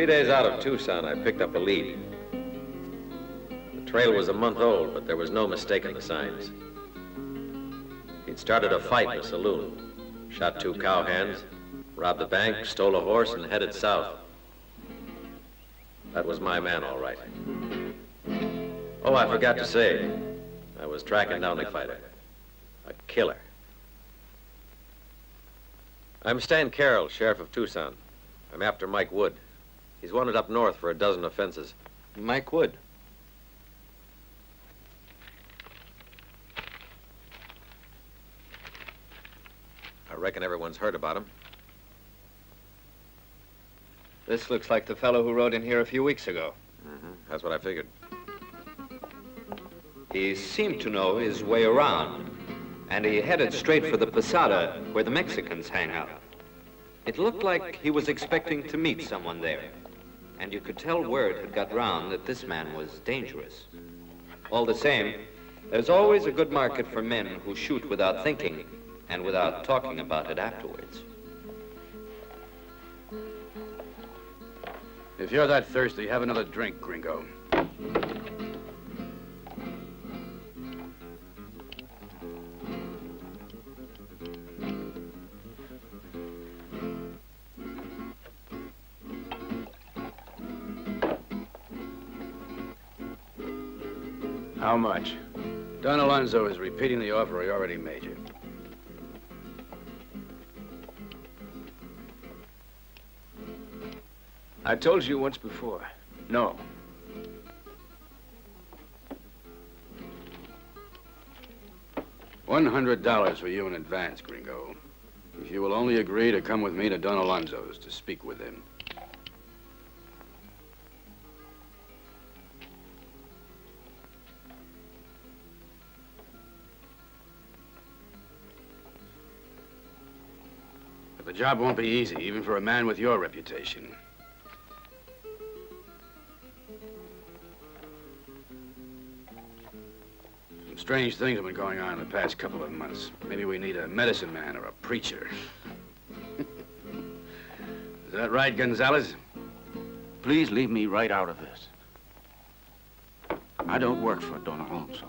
3 days out of Tucson, I picked up a lead. The trail was a month old, but there was no mistaking the signs. He'd started a fight in a saloon, shot 2 cowhands, robbed a bank, stole a horse, and headed south. That was my man, all right. Oh, I forgot to say, I was tracking down the fighter. A killer. I'm Stan Carroll, sheriff of Tucson. I'm after Mike Wood. He's wanted up north for a dozen offenses. Mike Wood. I reckon everyone's heard about him. This looks like the fellow who rode in here a few weeks ago. That's what I figured. He seemed to know his way around, and he headed straight for the Posada, where the Mexicans hang out. It looked like he was expecting to meet someone there, and you could tell word had got round that this man was dangerous. All the same, there's always a good market for men who shoot without thinking and without talking about it afterwards. If you're that thirsty, have another drink, Gringo. How much? Don Alonso is repeating the offer he already made you. I told you once before. No. $100 for you in advance, Gringo. If you will only agree to come with me to Don Alonso's to speak with him. But the job won't be easy, even for a man with your reputation. Strange things have been going on in the past couple of months. Maybe we need a medicine man or a preacher. Is that right, Gonzalez? Please leave me right out of this. I don't work for Don Alonso.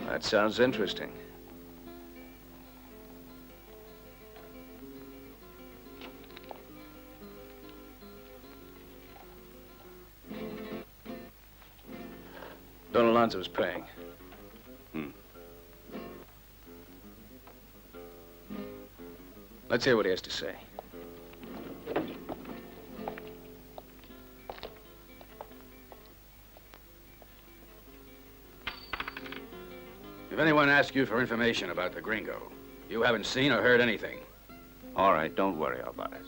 That sounds interesting. Don Alonso's paying. Let's hear what he has to say. If anyone asks you for information about the Gringo, you haven't seen or heard anything. All right, don't worry about it.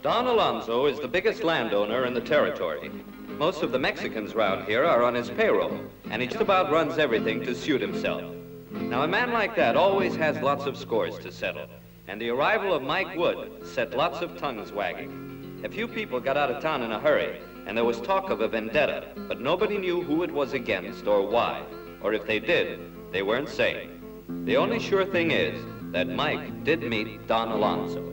Don Alonso is the biggest landowner in the territory. Most of the Mexicans around here are on his payroll, and he just about runs everything to suit himself. Now, a man like that always has lots of scores to settle, and the arrival of Mike Wood set lots of tongues wagging. A few people got out of town in a hurry, and there was talk of a vendetta, but nobody knew who it was against or why, or if they did, they weren't saying. The only sure thing is that Mike did meet Don Alonso.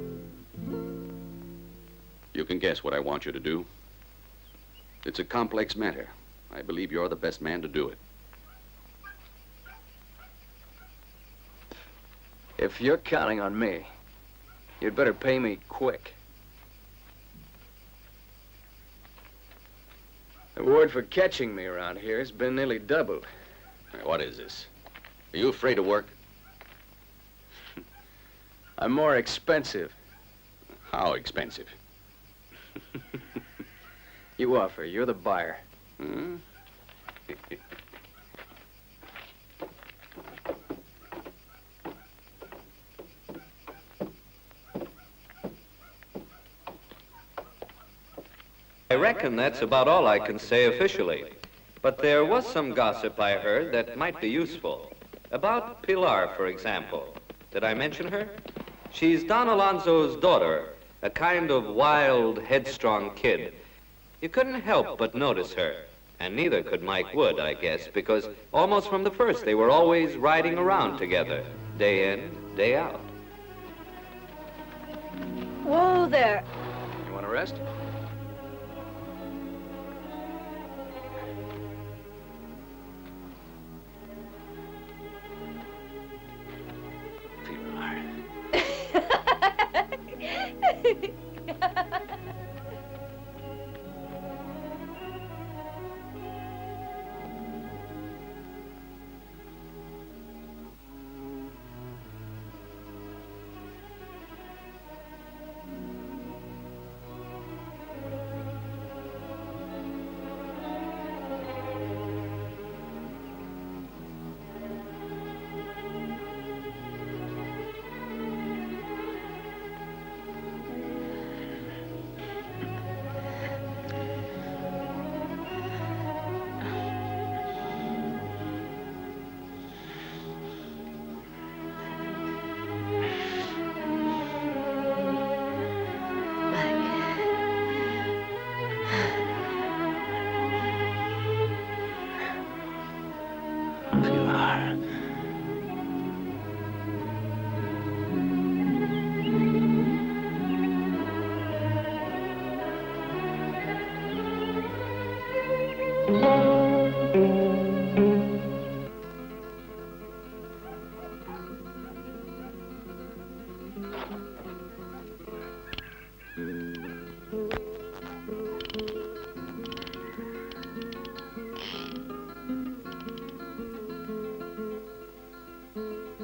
You can guess what I want you to do. It's a complex matter. I believe you're the best man to do it. If you're counting on me, you'd better pay me quick. The reward for catching me around here has been nearly doubled. What is this? Are you afraid to work? I'm more expensive. How expensive? You offer. You're the buyer. Hmm? I reckon that's about all I can say officially. But there was some gossip I heard that might be useful. About Pilar, for example. Did I mention her? She's Don Alonso's daughter, a kind of wild, headstrong kid. You couldn't help but notice her, and neither could Mike Wood, I guess, because almost from the first they were always riding around together, day in, day out. Whoa there. You want to rest?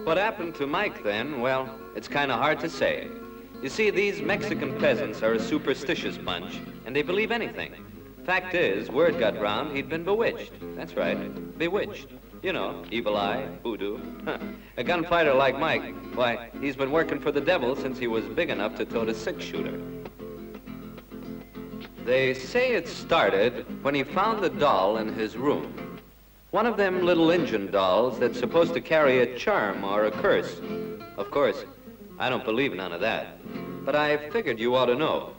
What happened to Mike then, well, it's kind of hard to say. You see, these Mexican peasants are a superstitious bunch, and they believe anything. Fact is, word got round he'd been bewitched. That's right, bewitched. You know, evil eye, voodoo. A gunfighter like Mike, why, he's been working for the devil since he was big enough to tote a six-shooter. They say it started when he found the doll in his room. One of them little Injun dolls that's supposed to carry a charm or a curse. Of course, I don't believe none of that. But I figured you ought to know.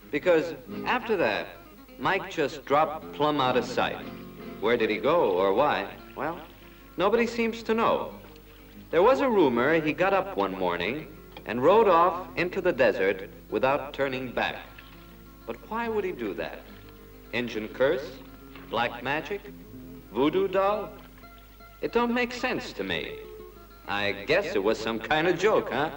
Because after that, Mike just dropped plumb out of sight. Where did he go or why? Well, nobody seems to know. There was a rumor he got up one morning and rode off into the desert without turning back. But why would he do that? Injun curse? Black magic? Voodoo doll? It don't make sense to me. I guess it was some kind of joke, huh?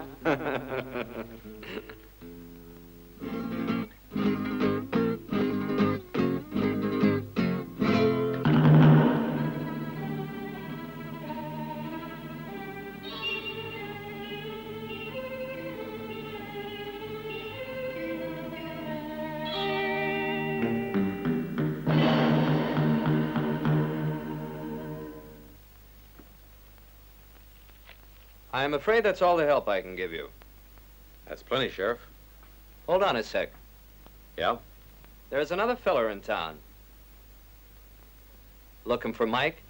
I'm afraid that's all the help I can give you. That's plenty, Sheriff. Hold on a sec. Yeah? There's another feller in town. Looking for Mike?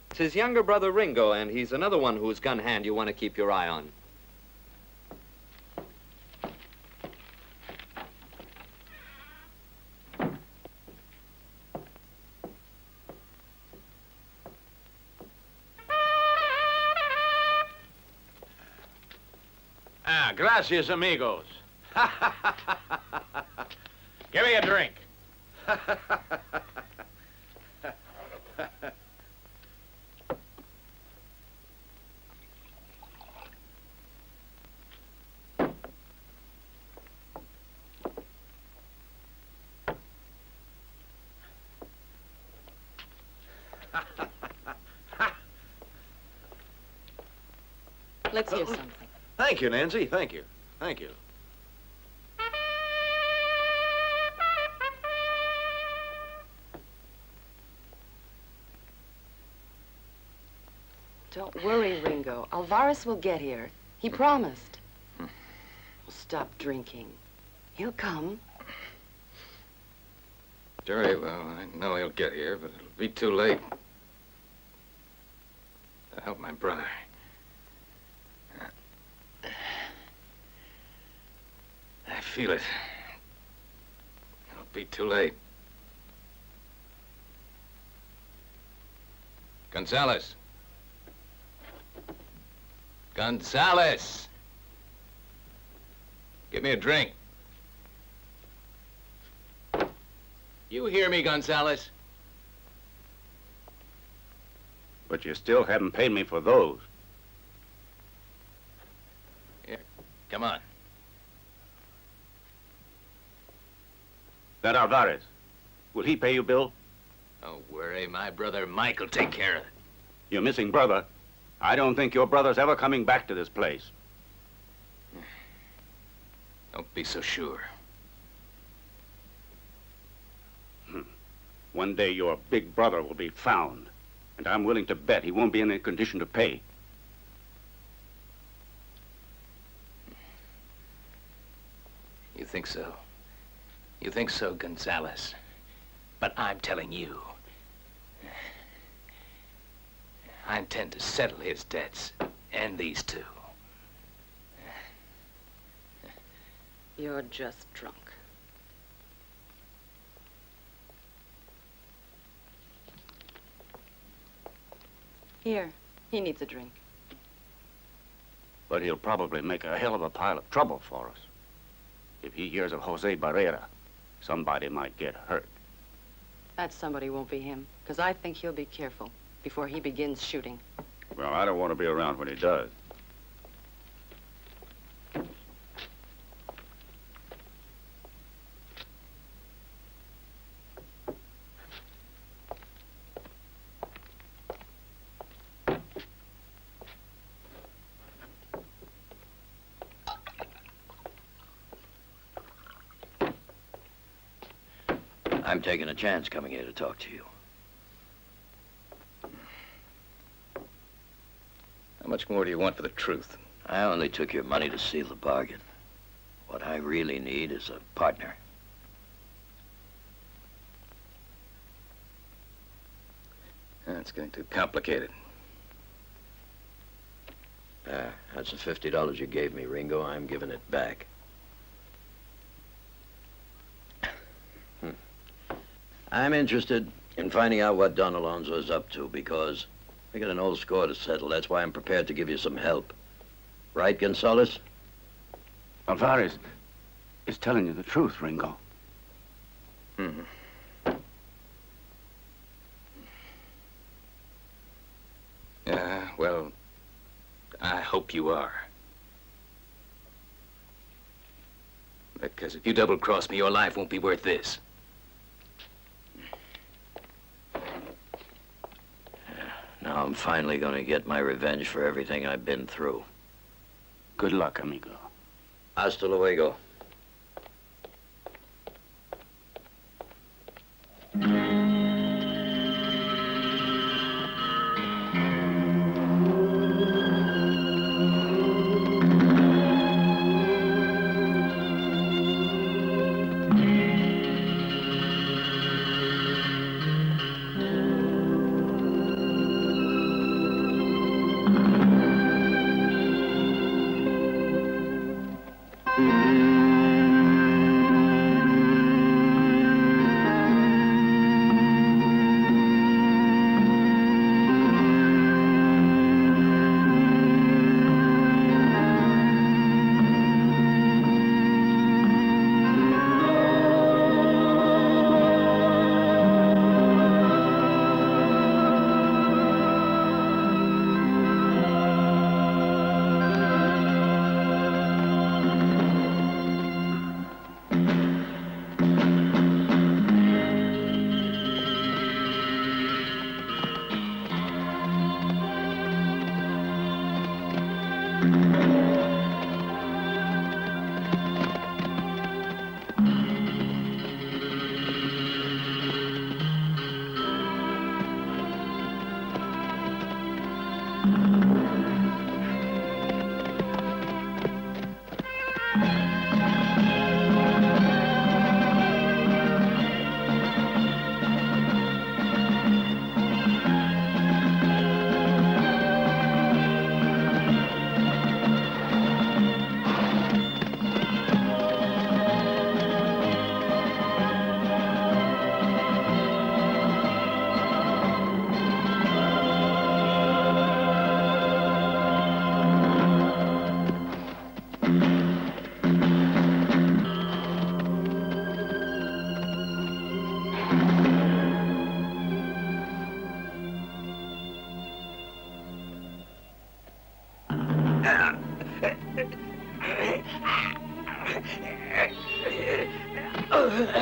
It's his younger brother, Ringo, and he's another one whose gun hand you want to keep your eye on. Gracias, amigos. Give me a drink. Let's hear something. Thank you, Nancy. Thank you. Thank you. Don't worry, Ringo. Alvarez will get here. He promised. Well, stop drinking. He'll come. Jerry, well, I know he'll get here, but it'll be too late to help my brother. I feel it. It'll be too late. Gonzalez. Gonzalez! Give me a drink. You hear me, Gonzalez? But you still haven't paid me for those. Here, come on. That Alvarez, will he pay you, Bill? Don't worry, my brother Mike will take care of it. Your missing brother? I don't think your brother's ever coming back to this place. Don't be so sure. One day your big brother will be found, and I'm willing to bet he won't be in a condition to pay. You think so? You think so, Gonzalez? But I'm telling you, I intend to settle his debts, and these two. You're just drunk. Here, he needs a drink. But he'll probably make a hell of a pile of trouble for us. If he hears of Jose Barrera, somebody might get hurt. That somebody won't be him, because I think he'll be careful before he begins shooting. Well, I don't want to be around when he does. I'm taking a chance coming here to talk to you. How much more do you want for the truth? I only took your money to seal the bargain. What I really need is a partner. That's getting too complicated. That's the $50 you gave me, Ringo. I'm giving it back. I'm interested in finding out what Don Alonso is up to because I got an old score to settle. That's why I'm prepared to give you some help. Right, Gonzalez? Alvarez is telling you the truth, Ringo. Well, I hope you are. Because if you double-cross me, your life won't be worth this. Now I'm finally going to get my revenge for everything I've been through. Good luck, amigo. Hasta luego.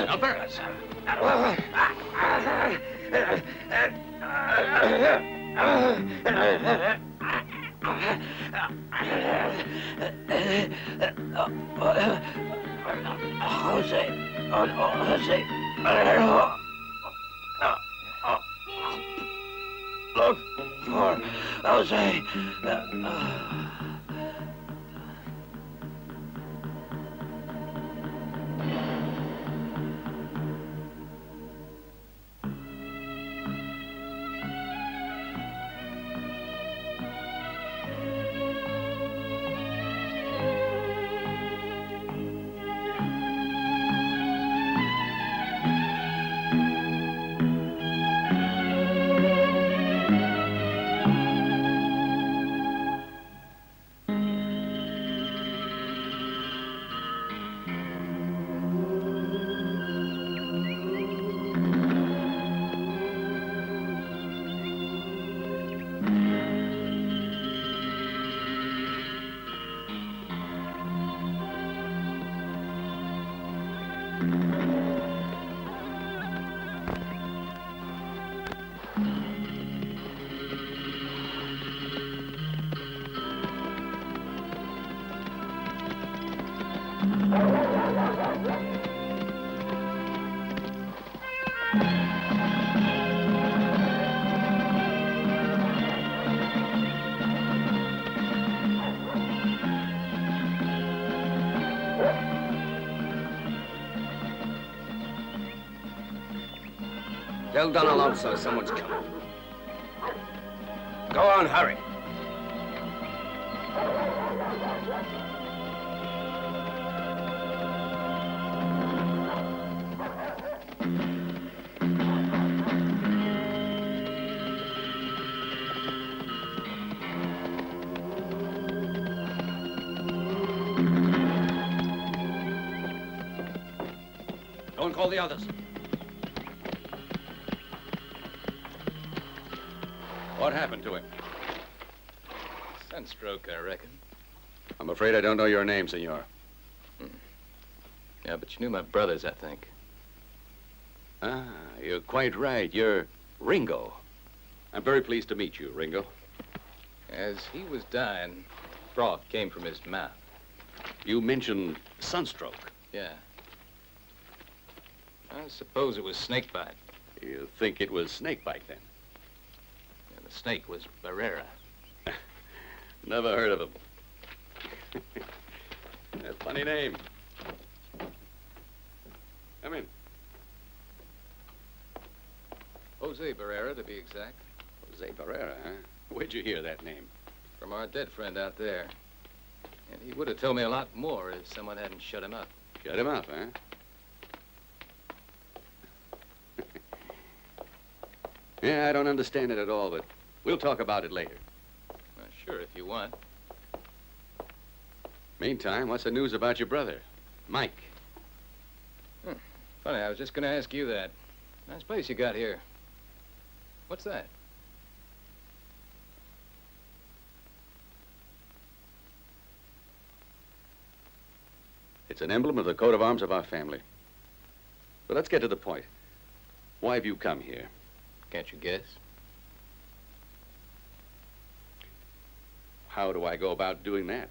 Alvarez. Jose. Look for Jose. Tell Don Alonso someone's coming. Go on, hurry. Go and call the others. What happened to him? Sunstroke, I reckon. I'm afraid I don't know your name, senor. Yeah, but you knew my brothers, I think. Ah, you're quite right. You're Ringo. I'm very pleased to meet you, Ringo. As he was dying, froth came from his mouth. You mentioned sunstroke. Yeah. I suppose it was snakebite. You think it was snakebite, then? And the snake was Barrera. Never heard of him. A funny name. Come in. Jose Barrera, to be exact. Jose Barrera, huh? Where'd you hear that name? From our dead friend out there. And he would have told me a lot more if someone hadn't shut him up. Shut him up, huh? Yeah, I don't understand it at all, but we'll talk about it later. Sure, if you want. Meantime, what's the news about your brother, Mike? Funny, I was just going to ask you that. Nice place you got here. What's that? It's an emblem of the coat of arms of our family. But let's get to the point. Why have you come here? Can't you guess? How do I go about doing that?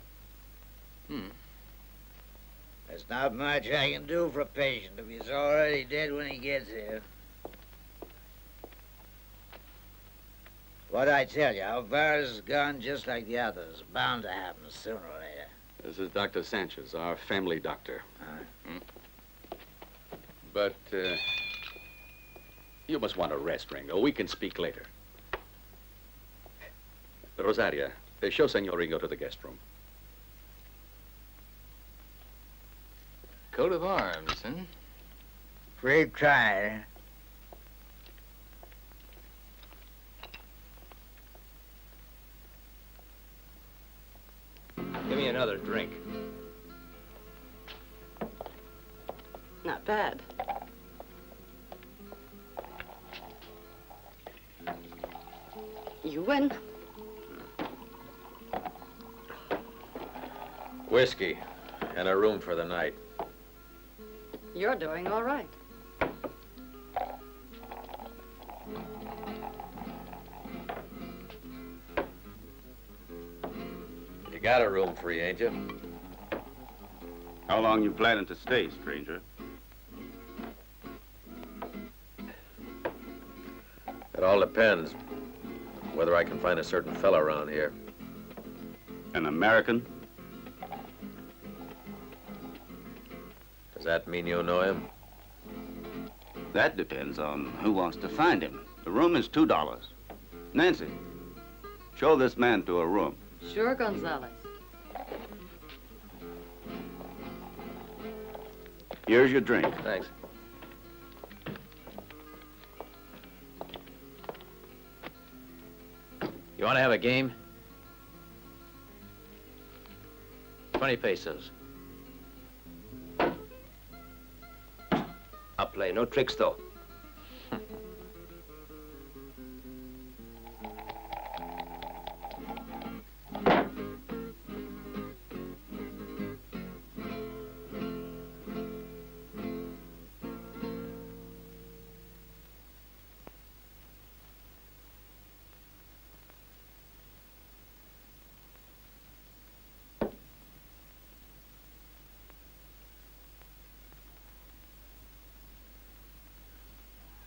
There's not much I can do for a patient if he's already dead when he gets here. What'd I tell you? Alvarez is gone just like the others. Bound to happen sooner or later. This is Dr. Sanchez, our family doctor. But, you must want a rest, Ringo. We can speak later. Rosaria, show Senor Ringo to the guest room. Coat of arms, huh? Free try. Give me another drink. Not bad. You win. Whiskey and a room for the night. You're doing all right. You got a room free, ain't you? How long you planning to stay, stranger? It all depends whether I can find a certain fella around here. An American? Does that mean you know him? That depends on who wants to find him. The room is $2. Nancy, show this man to a room. Sure, Gonzalez. Here's your drink. Thanks. You want to have a game? 20 pesos. I'll play. No tricks, though.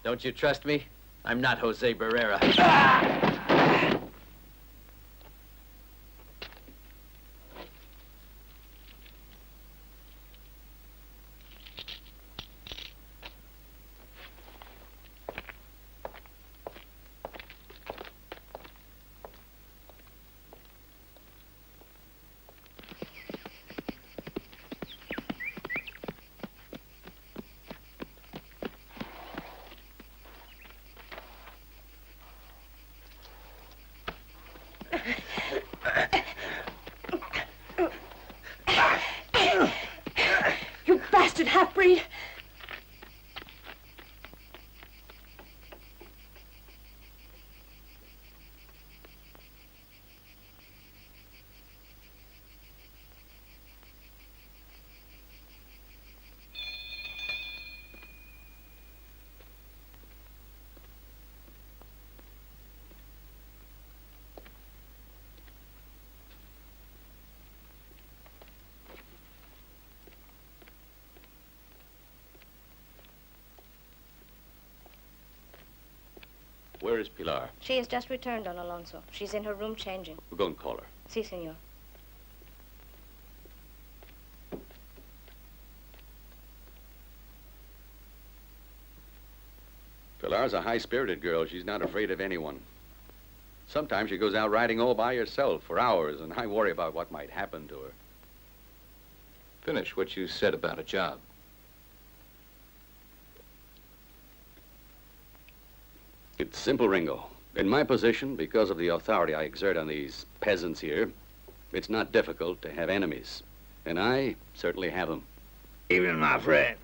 Don't you trust me? I'm not Jose Barrera. You bastard half-breed! Where is Pilar? She has just returned, Don Alonso. She's in her room changing. We'll go and call her. Si, senor. Pilar's a high-spirited girl. She's not afraid of anyone. Sometimes she goes out riding all by herself for hours, and I worry about what might happen to her. Finish what you said about a job. It's simple, Ringo. In my position, because of the authority I exert on these peasants here, it's not difficult to have enemies. And I certainly have them. Even my friend.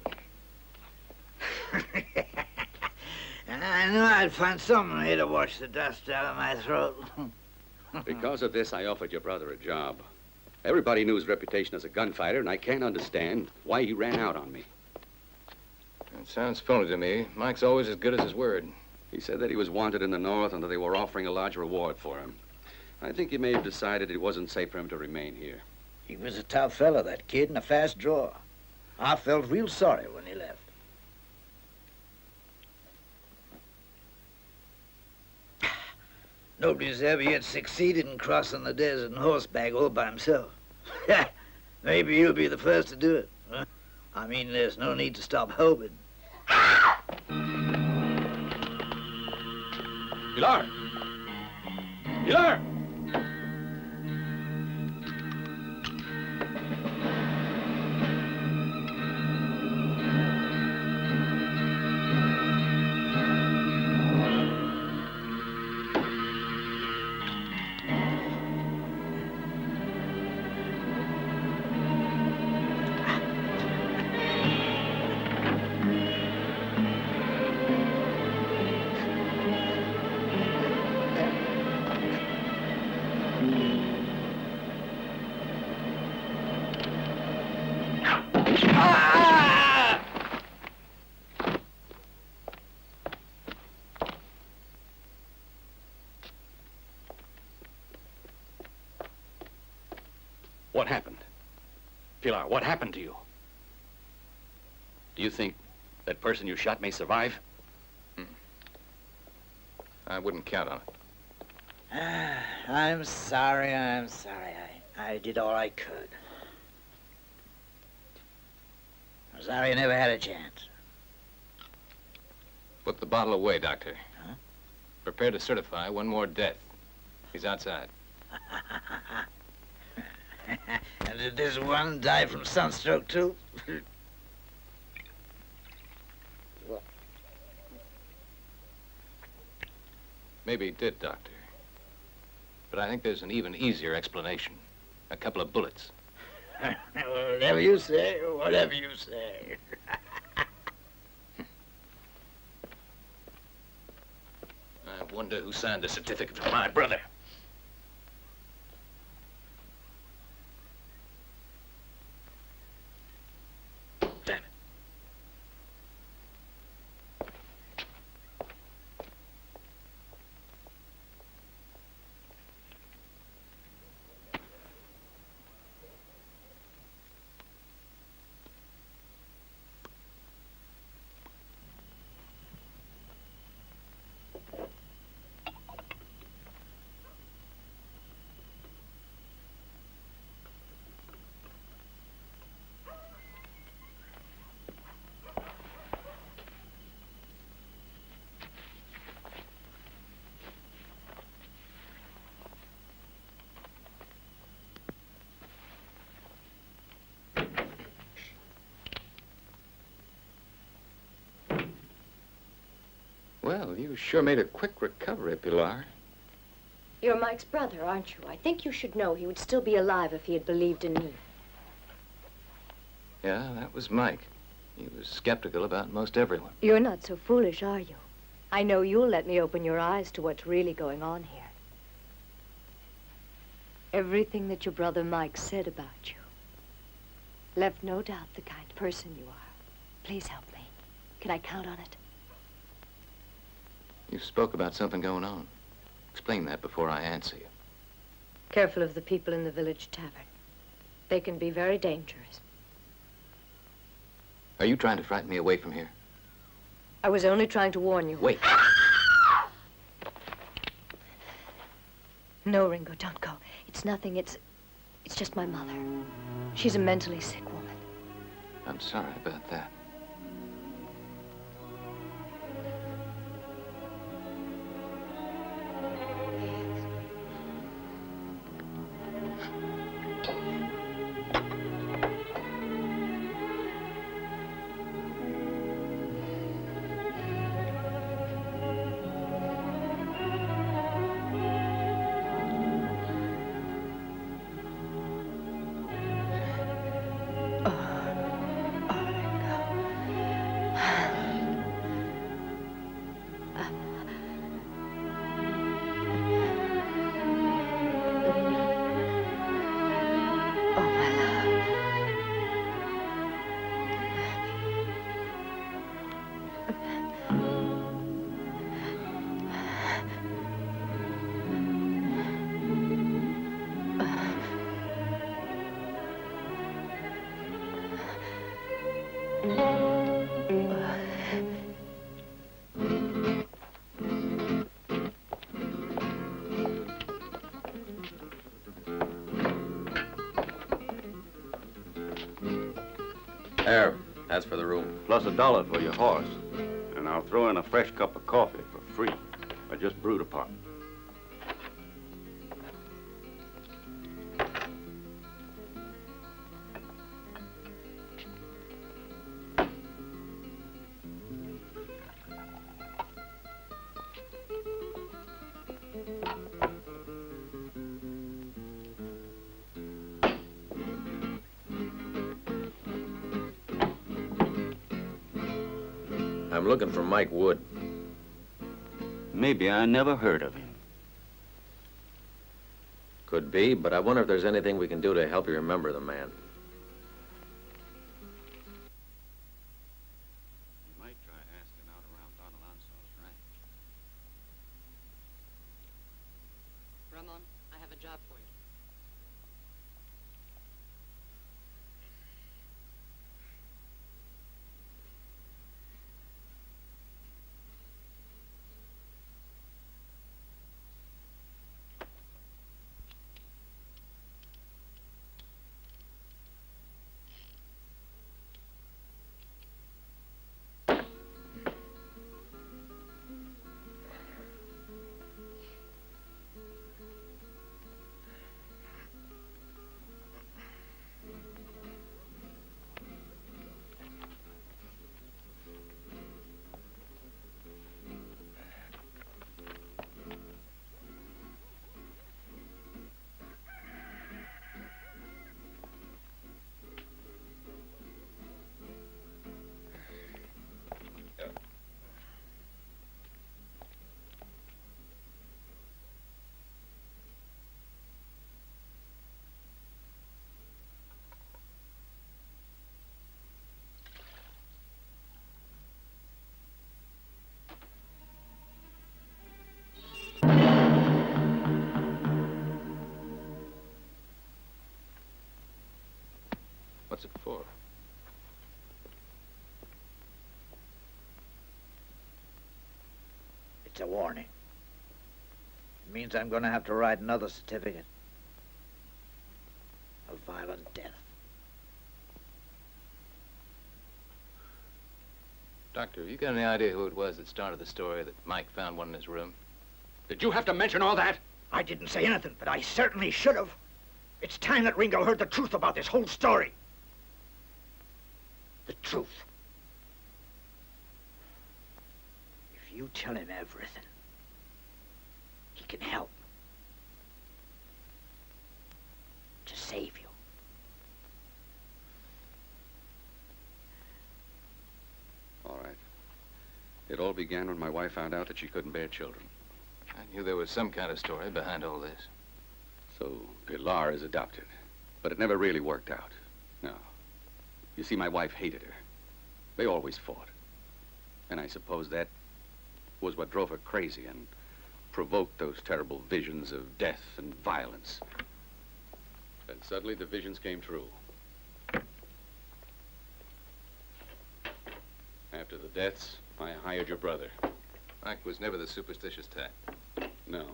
I knew I'd find someone here to wash the dust out of my throat. Because of this, I offered your brother a job. Everybody knew his reputation as a gunfighter, and I can't understand why he ran out on me. It sounds phony to me. Mike's always as good as his word. He said that he was wanted in the north and that they were offering a large reward for him. I think he may have decided it wasn't safe for him to remain here. He was a tough fellow, that kid, and a fast drawer. I felt real sorry when he left. Nobody's ever yet succeeded in crossing the desert on horseback all by himself. Maybe you'll be the first to do it. Huh? I mean, there's no need to stop hoping. Pilar! Pilar! What happened? Pilar, what happened to you? Do you think that person you shot may survive? I wouldn't count on it. I'm sorry. I did all I could. I'm sorry you never had a chance. Put the bottle away, Doctor. Huh? Prepare to certify one more death. He's outside. And did this one die from sunstroke, too? Maybe he did, Doctor. But I think there's an even easier explanation. A couple of bullets. Whatever you say, whatever you say. I wonder who signed the certificate for my brother. Damn it. Well, you sure made a quick recovery, Pilar. You're Mike's brother, aren't you? I think you should know he would still be alive if he had believed in me. Yeah, that was Mike. He was skeptical about most everyone. You're not so foolish, are you? I know you'll let me open your eyes to what's really going on here. Everything that your brother Mike said about you left no doubt the kind of person you are. Please help me. Can I count on it? You spoke about something going on. Explain that before I answer you. Careful of the people in the village tavern. They can be very dangerous. Are you trying to frighten me away from here? I was only trying to warn you. Wait. No, Ringo, don't go. It's nothing. It's just my mother. She's a mentally sick woman. I'm sorry about that. There, that's for the room. Plus $1 for your horse. And I'll throw in a fresh cup of coffee for free. I just brewed a pot. I'm looking for Mike Wood. Maybe I never heard of him. Could be, but I wonder if there's anything we can do to help you remember the man. What's it for? It's a warning. It means I'm going to have to write another certificate of violent death. Doctor, you got any idea who it was that started the story that Mike found one in his room? Did you have to mention all that? I didn't say anything, but I certainly should have. It's time that Ringo heard the truth about this whole story. The truth. If you tell him everything, he can help to save you. All right. It all began when my wife found out that she couldn't bear children. I knew there was some kind of story behind all this. So Pilar is adopted. But it never really worked out. No. You see, my wife hated her. They always fought. And I suppose that was what drove her crazy and provoked those terrible visions of death and violence. Then suddenly the visions came true. After the deaths, I hired your brother. Mike was never the superstitious type. No.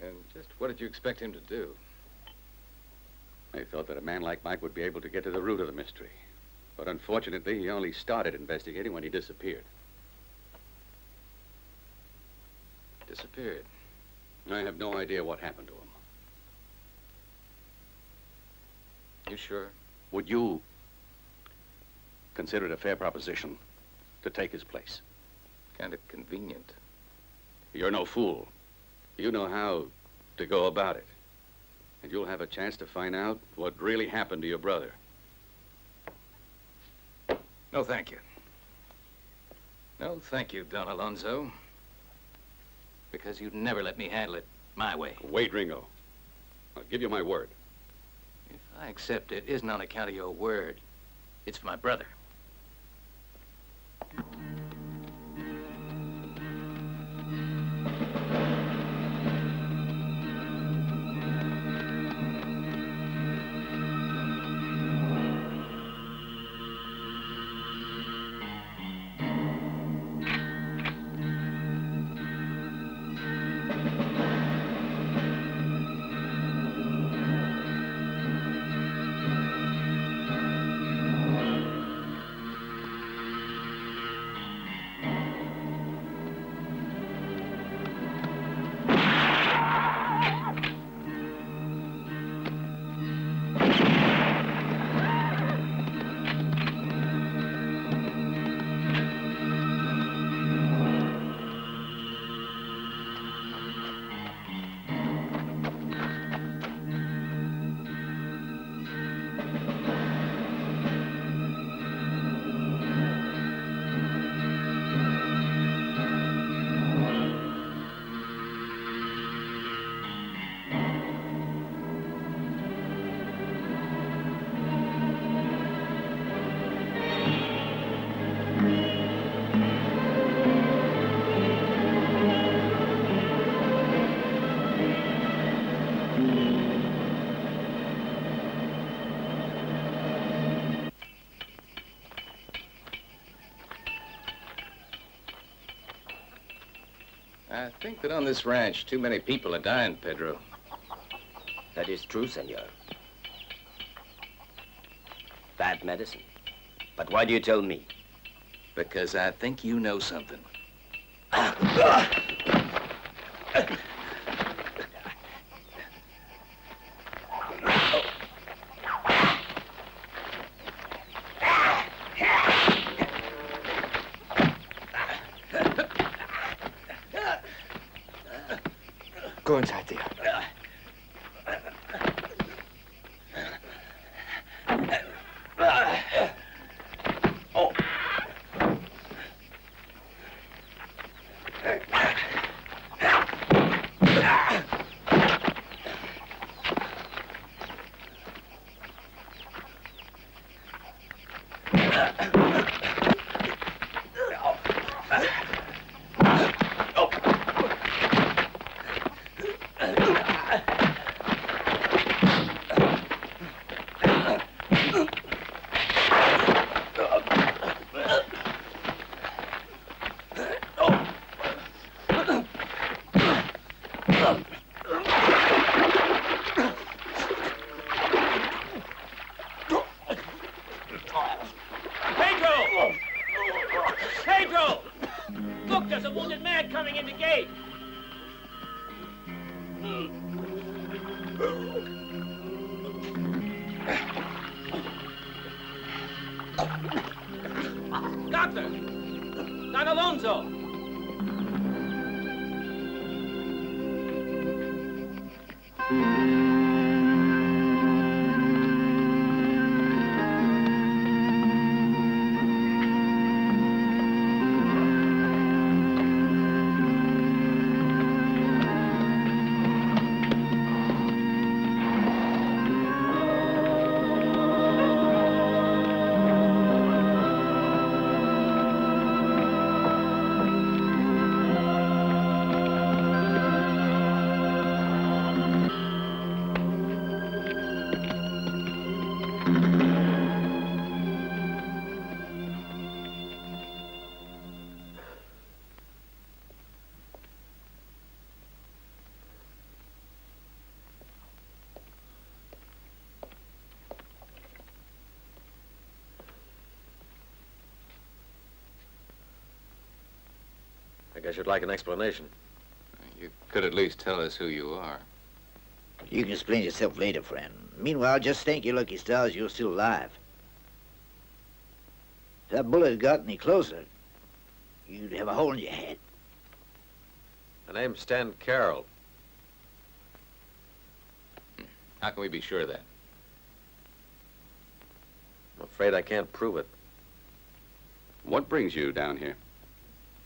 And just what did you expect him to do? I thought that a man like Mike would be able to get to the root of the mystery. But unfortunately, he only started investigating when he disappeared. Disappeared. I have no idea what happened to him. You sure? Would you consider it a fair proposition to take his place? Kind of convenient. You're no fool. You know how to go about it. And you'll have a chance to find out what really happened to your brother. No, thank you. No, thank you, Don Alonzo. Because you'd never let me handle it my way. Wait, Ringo. I'll give you my word. If I accept it, isn't on account of your word. It's for my brother. I think that on this ranch, too many people are dying, Pedro. That is true, senor. Bad medicine. But why do you tell me? Because I think you know something. Go inside there. Alonzo! I guess you'd like an explanation. You could at least tell us who you are. You can explain yourself later, friend. Meanwhile, just thank your lucky stars you're still alive. If that bullet had got any closer, you'd have a hole in your head. My name's Stan Carroll. How can we be sure of that? I'm afraid I can't prove it. What brings you down here?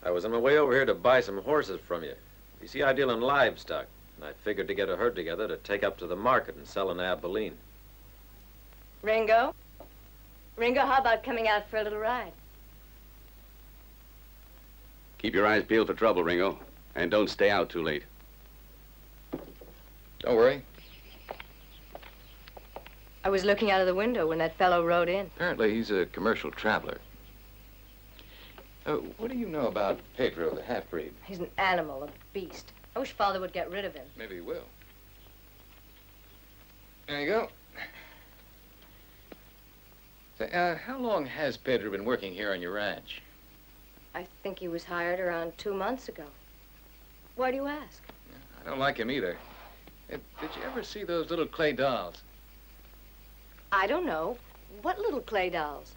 I was on my way over here to buy some horses from you. You see, I deal in livestock, and I figured to get a herd together to take up to the market and sell in Abilene. Ringo? Ringo, how about coming out for a little ride? Keep your eyes peeled for trouble, Ringo. And don't stay out too late. Don't worry. I was looking out of the window when that fellow rode in. Apparently he's a commercial traveler. What do you know about Pedro, the half-breed? He's an animal, a beast. I wish Father would get rid of him. Maybe he will. There you go. Say, how long has Pedro been working here on your ranch? I think he was hired around 2 months ago. Why do you ask? I don't like him either. Did you ever see those little clay dolls? I don't know. What little clay dolls?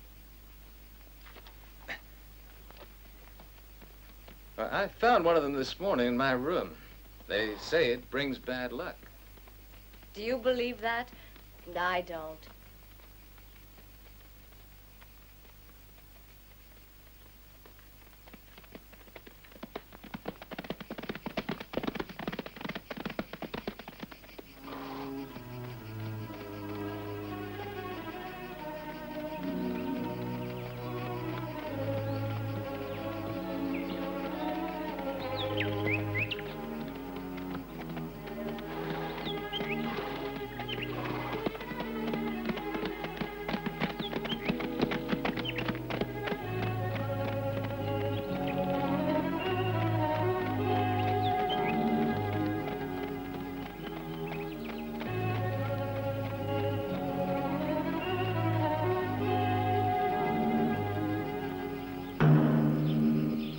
Well, I found one of them this morning in my room. They say it brings bad luck. Do you believe that? I don't.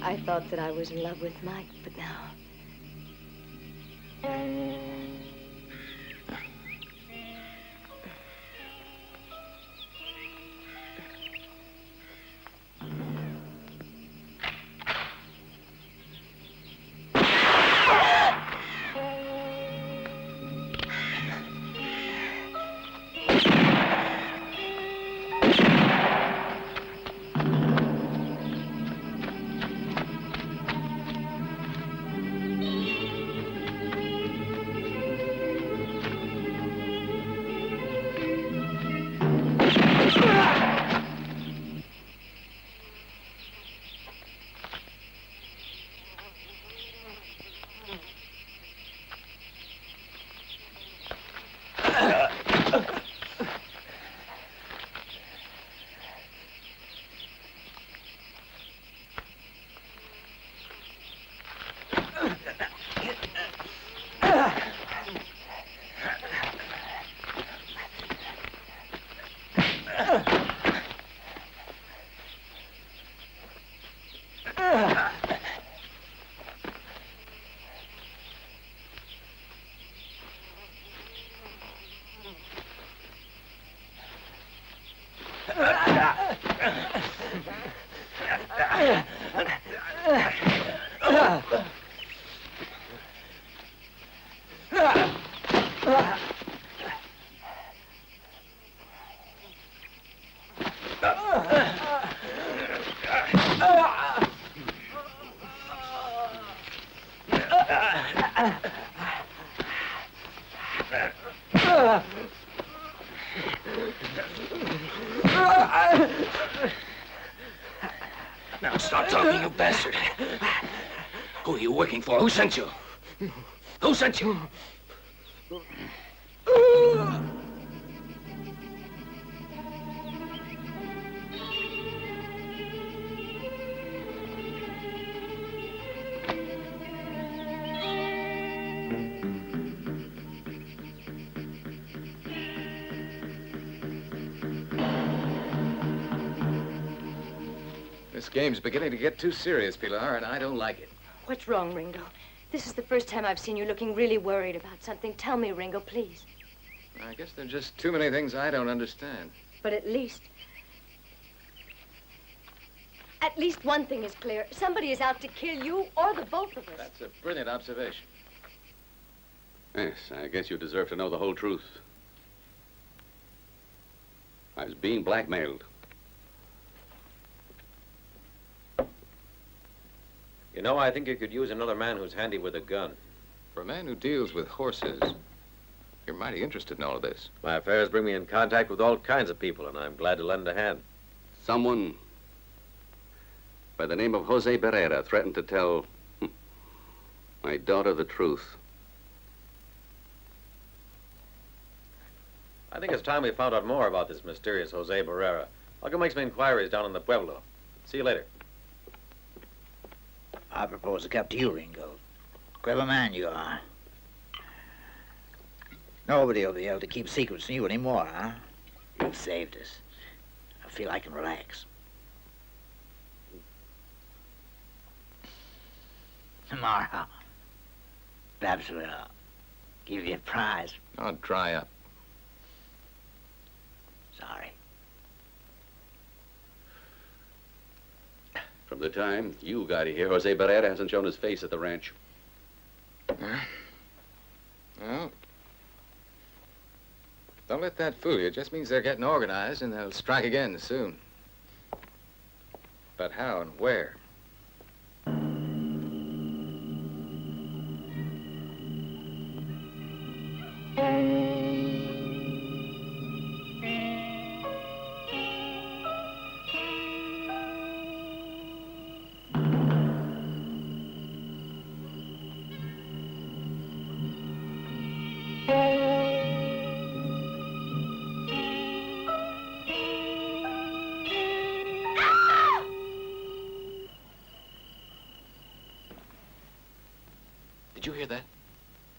I thought that I was in love with Mike, but now... Now stop talking, you bastard. Who are you working for? Who sent you? Who sent you? This game's beginning to get too serious, Pilar, and I don't like it. What's wrong, Ringo? This is the first time I've seen you looking really worried about something. Tell me, Ringo, please. I guess there are just too many things I don't understand. But at least one thing is clear. Somebody is out to kill you or the both of us. That's a brilliant observation. Yes, I guess you deserve to know the whole truth. I was being blackmailed. You know, I think you could use another man who's handy with a gun. For a man who deals with horses, you're mighty interested in all of this. My affairs bring me in contact with all kinds of people, and I'm glad to lend a hand. Someone by the name of Jose Barrera threatened to tell my daughter the truth. I think it's time we found out more about this mysterious Jose Barrera. I'll go make some inquiries down in the Pueblo. See you later. I propose a cup to you, Ringo. Clever man you are. Nobody will be able to keep secrets from you anymore, huh? You've saved us. I feel I can relax. Tomorrow, perhaps we'll give you a prize. Oh, dry up. Sorry. From the time you got here, Jose Barrera hasn't shown his face at the ranch. Well, don't let that fool you. It just means they're getting organized and they'll strike again soon. But how and where? Did you hear that?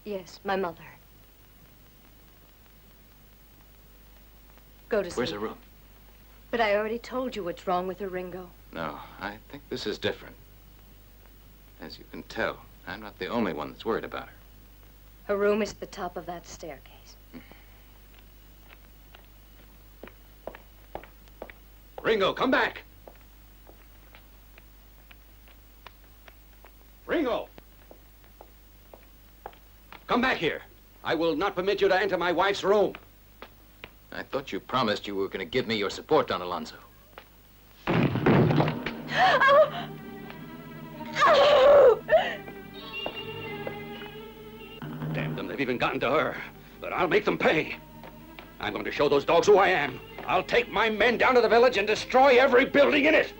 Yes, my mother. Go to sleep. Where's her room? But I already told you what's wrong with her, Ringo. No, I think this is different. As you can tell, I'm not the only one that's worried about her. Her room is at the top of that staircase. Ringo, come back! Ringo! Come back here. I will not permit you to enter my wife's room. I thought you promised you were going to give me your support, Don Alonso. Damn them, they've even gotten to her. But I'll make them pay. I'm going to show those dogs who I am. I'll take my men down to the village and destroy every building in it.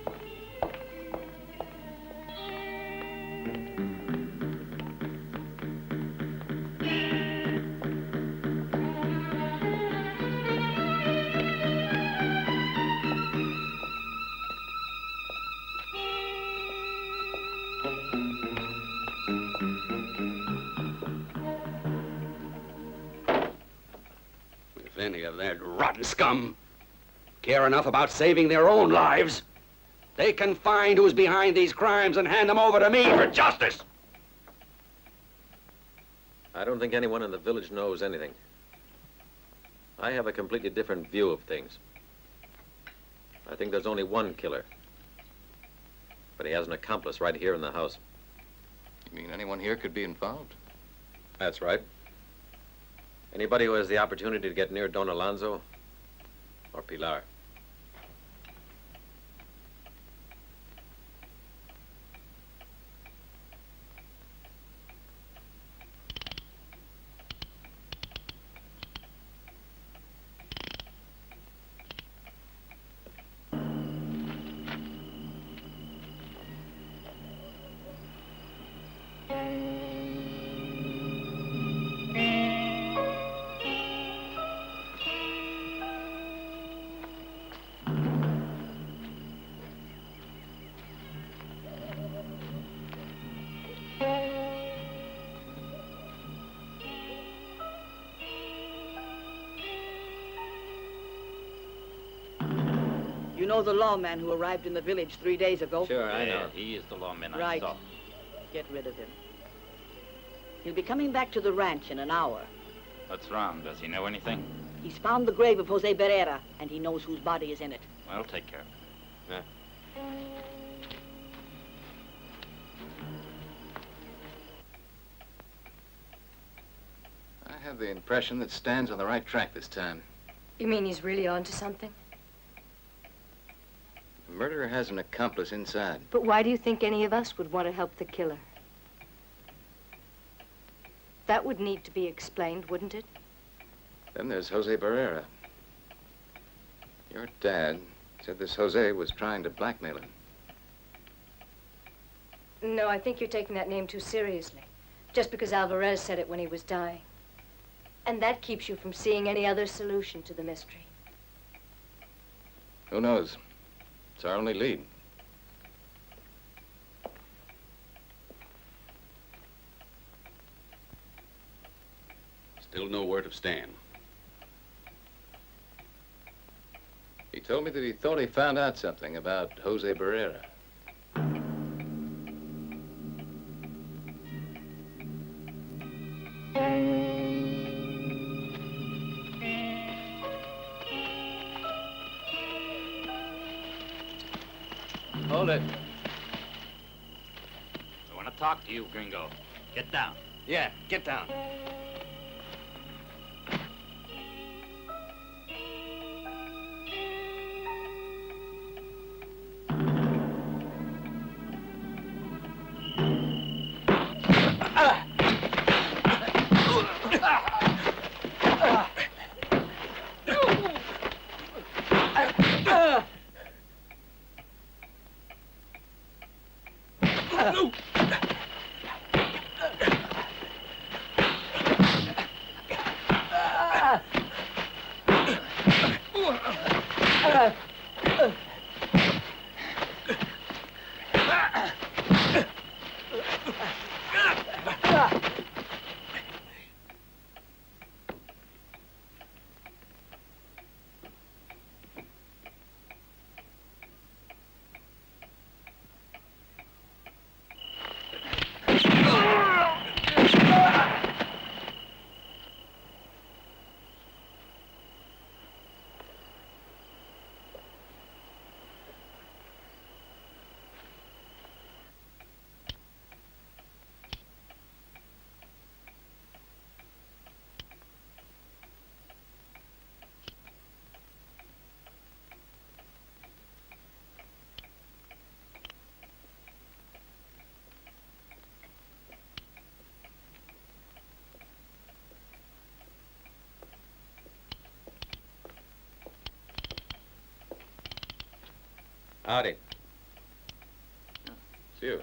If any of that rotten scum care enough about saving their own lives, they can find who's behind these crimes and hand them over to me for justice. I don't think anyone in the village knows anything. I have a completely different view of things. I think there's only one killer. But he has an accomplice right here in the house. You mean anyone here could be involved? That's right. Anybody who has the opportunity to get near Don Alonso or Pilar. You know the lawman who arrived in the village 3 days ago? Sure, I know. He is the lawman I Right. saw. Get rid of him. He'll be coming back to the ranch in an hour. What's wrong? Does he know anything? He's found the grave of Jose Barrera, and he knows whose body is in it. I'll take care of it. I have the impression that Stan's on the right track this time. You mean he's really onto something? The murderer has an accomplice inside. But why do you think any of us would want to help the killer? That would need to be explained, wouldn't it? Then there's Jose Barrera. Your dad said this Jose was trying to blackmail him. No, I think you're taking that name too seriously. Just because Alvarez said it when he was dying. And that keeps you from seeing any other solution to the mystery. Who knows? It's our only lead. Still no word of Stan. He told me that he thought he found out something about Jose Barrera. Hold it. I want to talk to you, Gringo. Get down. Yeah, get down. Howdy. It's you.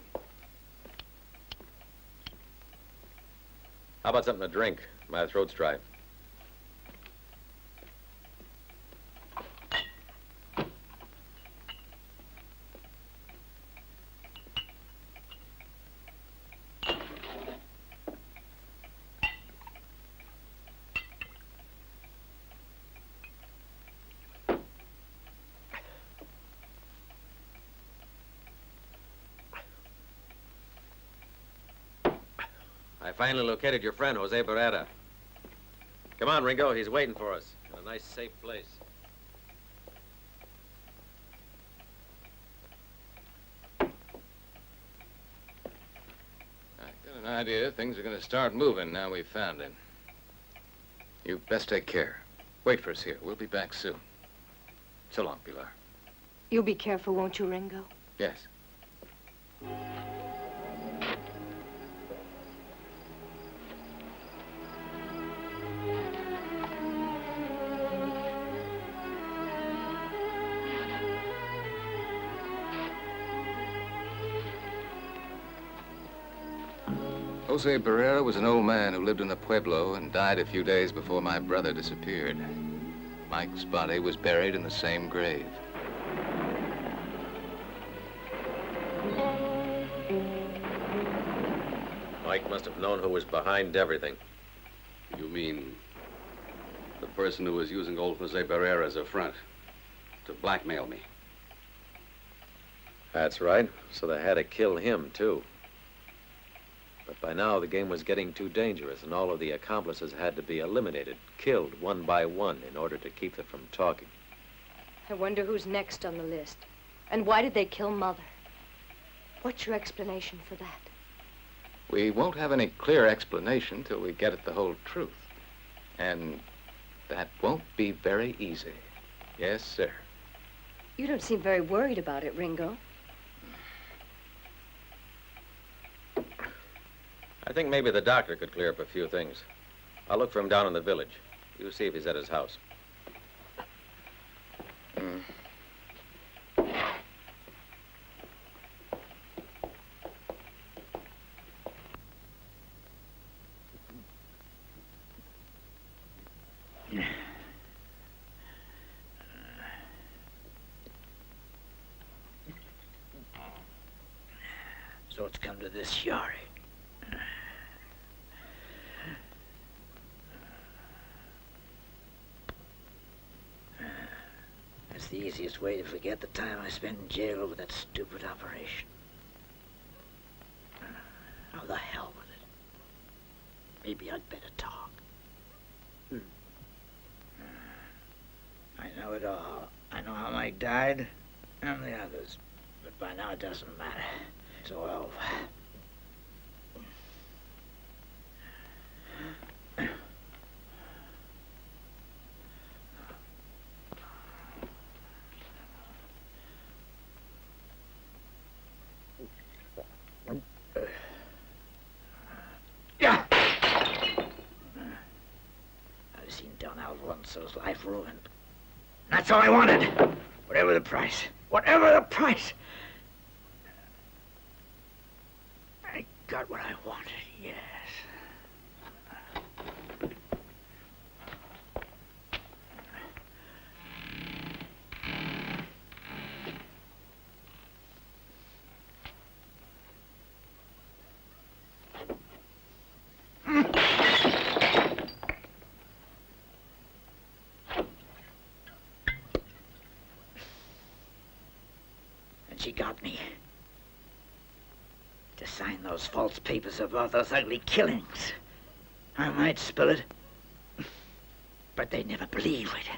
How about something to drink? My throat's dry. I finally located your friend, Jose Barrera. Come on, Ringo. He's waiting for us in a nice, safe place. I've got an idea things are going to start moving now we've found him. You best take care. Wait for us here. We'll be back soon. So long, Pilar. You'll be careful, won't you, Ringo? Yes. Jose Barrera was an old man who lived in the Pueblo and died a few days before my brother disappeared. Mike's body was buried in the same grave. Mike must have known who was behind everything. You mean the person who was using old Jose Barrera as a front to blackmail me? That's right. So they had to kill him, too. But by now, the game was getting too dangerous, and all of the accomplices had to be eliminated, killed one by one, in order to keep them from talking. I wonder who's next on the list. And why did they kill Mother? What's your explanation for that? We won't have any clear explanation till we get at the whole truth. And that won't be very easy. Yes, sir. You don't seem very worried about it, Ringo. I think maybe the doctor could clear up a few things. I'll look for him down in the village. You see if he's at his house. So it's come to this, Yari. That's the easiest way to forget the time I spent in jail over that stupid operation. Oh, the hell with it. Maybe I'd better talk. I know it all. I know how Mike died, and the others. But by now it doesn't matter. It's all over. I've seen Don Alonso's life ruined. That's all I wanted. Whatever the price. Whatever the price. I got what I wanted, yes. And she got me. To sign those false papers about those ugly killings. I might spill it, but they'd never believe it.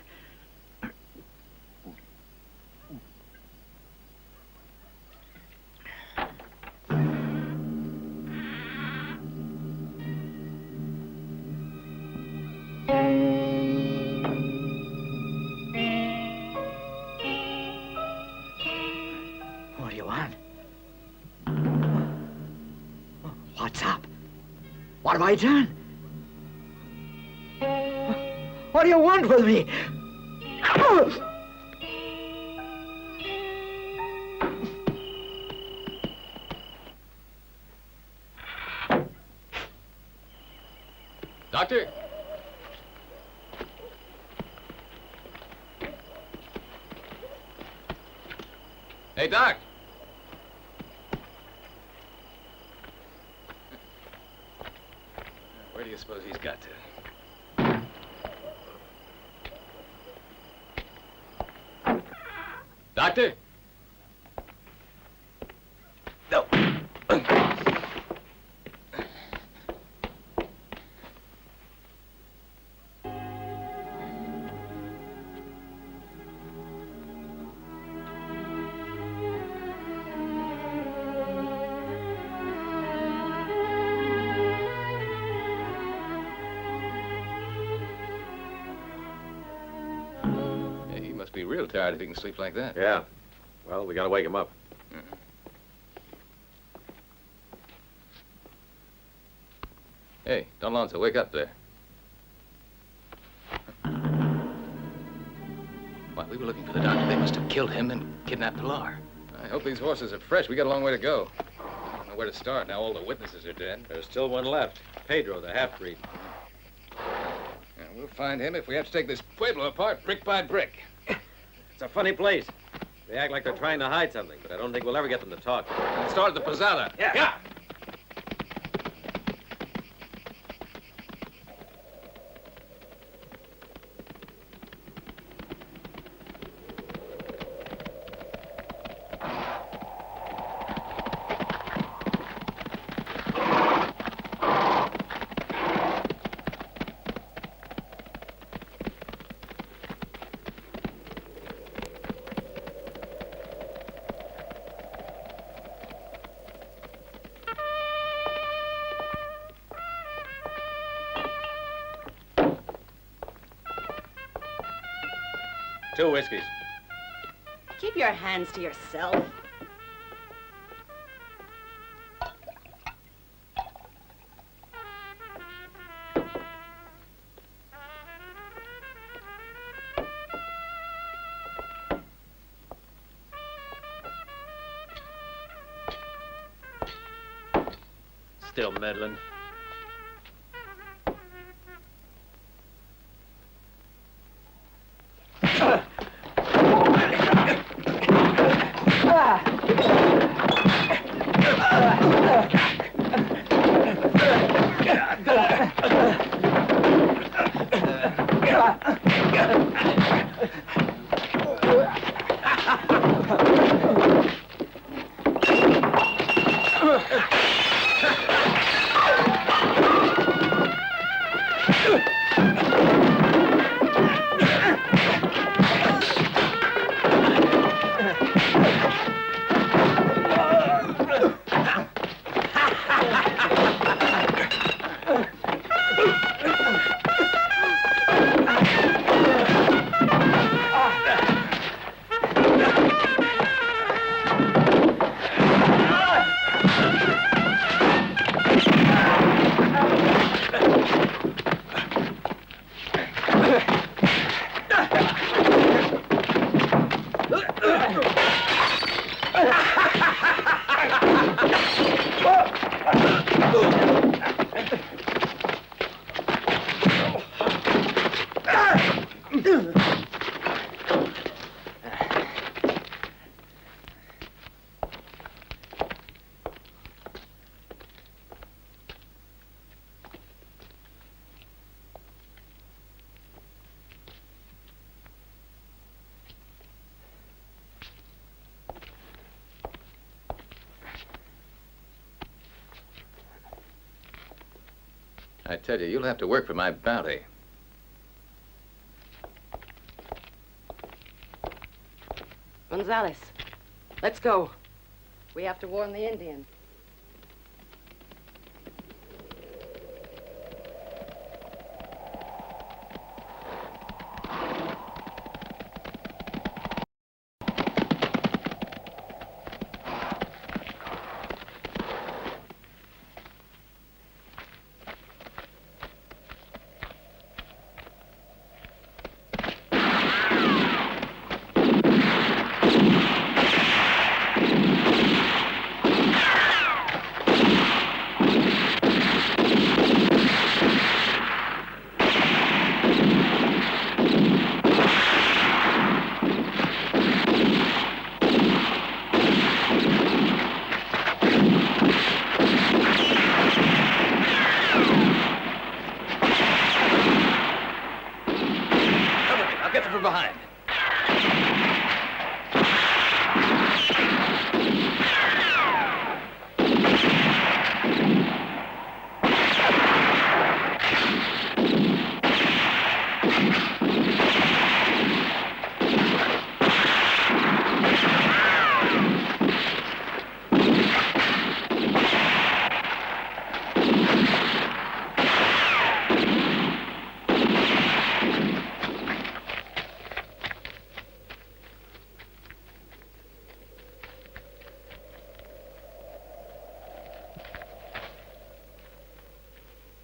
What do you want? What's up? What have I done? What do you want with me? Doctor? Hey, Doc. Where do you suppose he's got to? Doctor? No. must be real tired if he can sleep like that. Yeah. Well, we gotta wake him up. Hey, Don Alonso, wake up there. What, we were looking for the doctor. They must have killed him and kidnapped Pilar. I hope these horses are fresh. We got a long way to go. I don't know where to start. Now all the witnesses are dead. There's still one left. Pedro, the half-breed. Yeah, we'll find him if we have to take this pueblo apart brick by brick. It's a funny place. They act like they're trying to hide something, but I don't think we'll ever get them to talk. Let's start at the Posada. Yeah. Two whiskeys. Keep your hands to yourself. Still meddling. I tell you, you'll have to work for my bounty. Gonzales, let's go. We have to warn the Indians. Behind.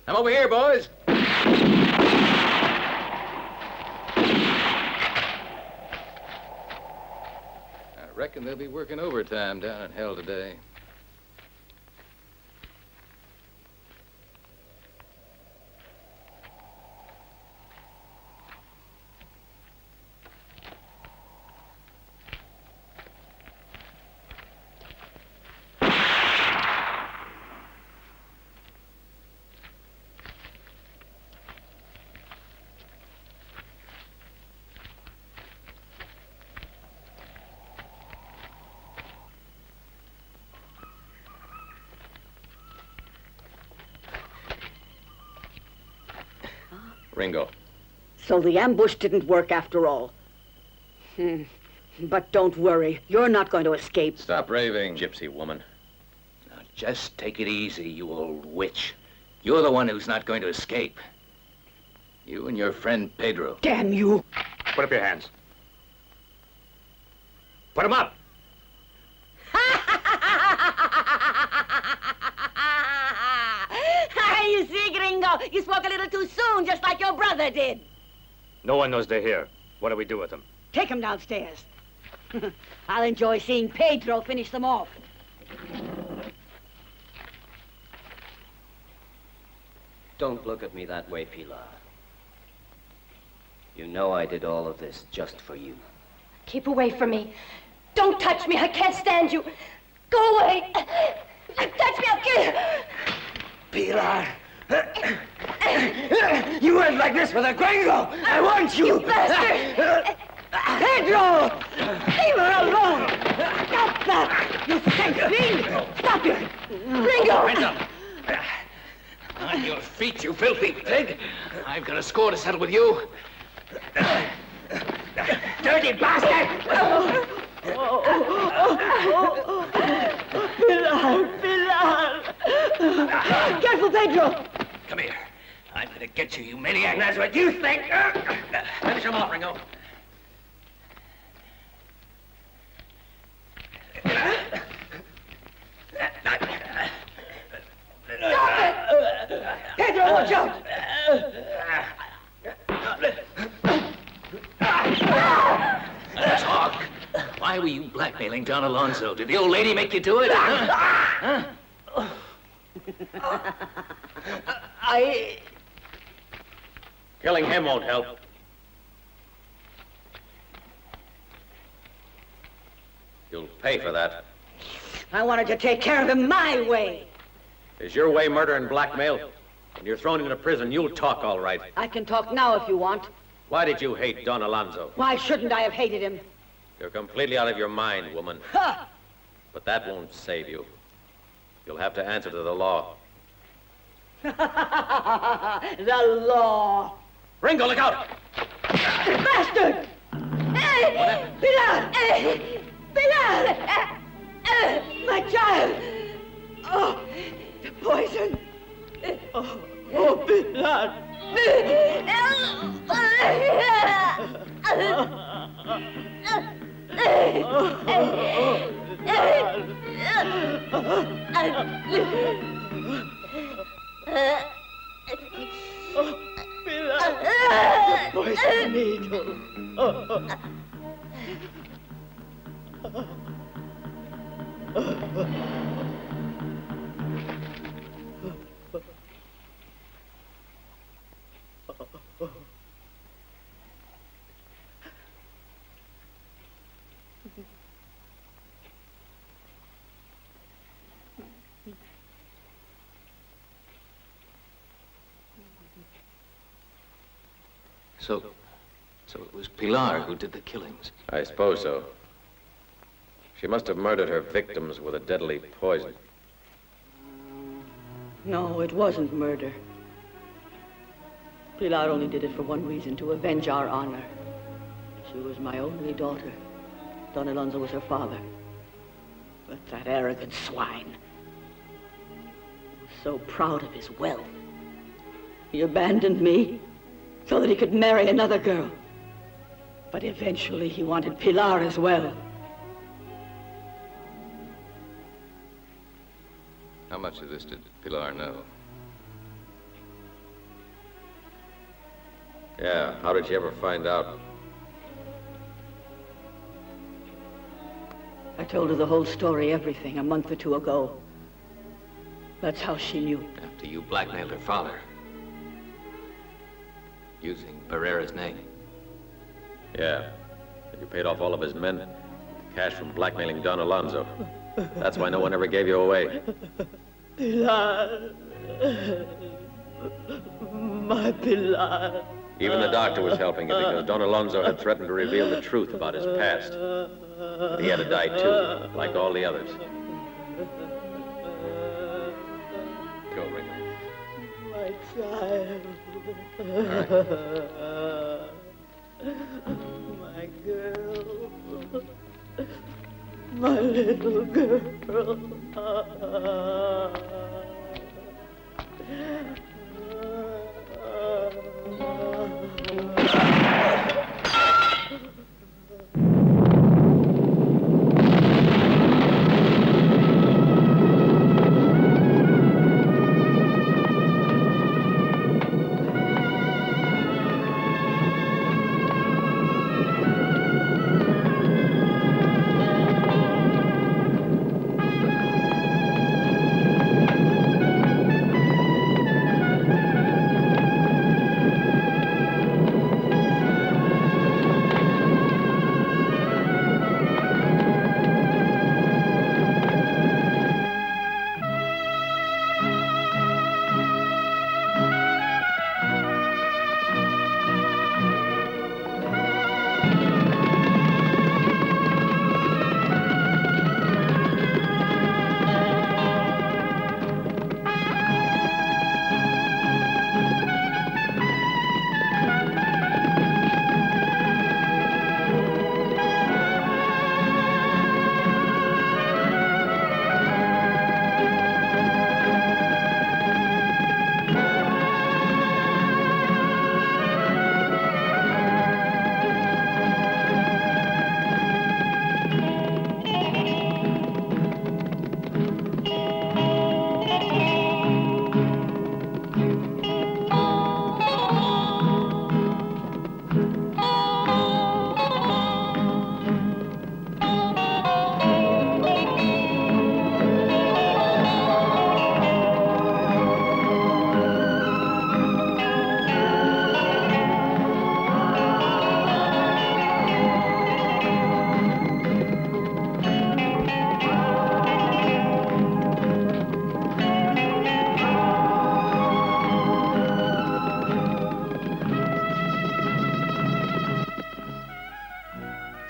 I'm over here, boys. I reckon they'll be working overtime down in hell today. Ringo. So the ambush didn't work after all. But don't worry. You're not going to escape. Stop raving. Gypsy woman. Now, just take it easy, you old witch. You're the one who's not going to escape. You and your friend Pedro. Damn you! Put up your hands. Put them up! You see, Gringo, you spoke a little too soon, just like your brother did. No one knows they're here. What do we do with them? Take him downstairs. I'll enjoy seeing Pedro finish them off. Don't look at me that way, Pilar. You know I did all of this just for you. Keep away from me. Don't touch me. I can't stand you. Go away. Touch me, I'll kill you. Pilar! You weren't like this with a gringo! I want you! You bastard! Pedro! Leave her alone! Stop that! You sick fiend! Stop it! Ringo! Hands up! On your feet, you filthy pig! I've got a score to settle with you. Dirty bastard! Pilar! Careful, Pedro! Come here. I'm gonna get you, you maniac. That's what you think! Finish him off, Ringo. Pedro, watch out! Talk. Why were you blackmailing Don Alonso? Did the old lady make you do it? Huh? Killing him won't help. You'll pay for that. I wanted to take care of him my way. Is your way murder and blackmail? When you're thrown into prison, you'll talk all right. I can talk now if you want. Why did you hate Don Alonso? Why shouldn't I have hated him? You're completely out of your mind, woman. Ha! But that won't save you. You'll have to answer to the law. The law. Ringo, look out! Bastard! Pilar! Pilar! My child! Oh, the poison! Oh, Pilar! Pilar! Poison needle! So it was Pilar who did the killings. I suppose so. She must have murdered her victims with a deadly poison. No, it wasn't murder. Pilar only did it for one reason, to avenge our honor. She was my only daughter. Don Alonso was her father. But that arrogant swine was so proud of his wealth. He abandoned me so that he could marry another girl. But eventually he wanted Pilar as well. How much of this did Pilar know? Yeah, how did she ever find out? I told her the whole story, everything, a month or two ago. That's how she knew. After you blackmailed her father. Using Barrera's name. Yeah. You paid off all of his men. Cash from blackmailing Don Alonzo. That's why no one ever gave you away. Pilar. My Pilar. Even the doctor was helping you because Don Alonzo had threatened to reveal the truth about his past. But he had to die too, like all the others. Go, Ringo. My child. My girl. My little girl.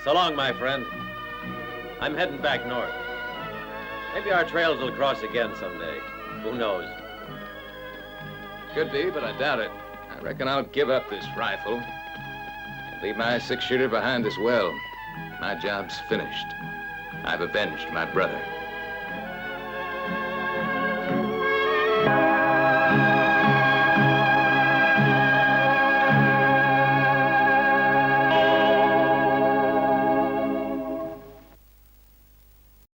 So long, my friend. I'm heading back north. Maybe our trails will cross again someday. Who knows? Could be, but I doubt it. I reckon I'll give up this rifle. And leave my six-shooter behind as well. My job's finished. I've avenged my brother.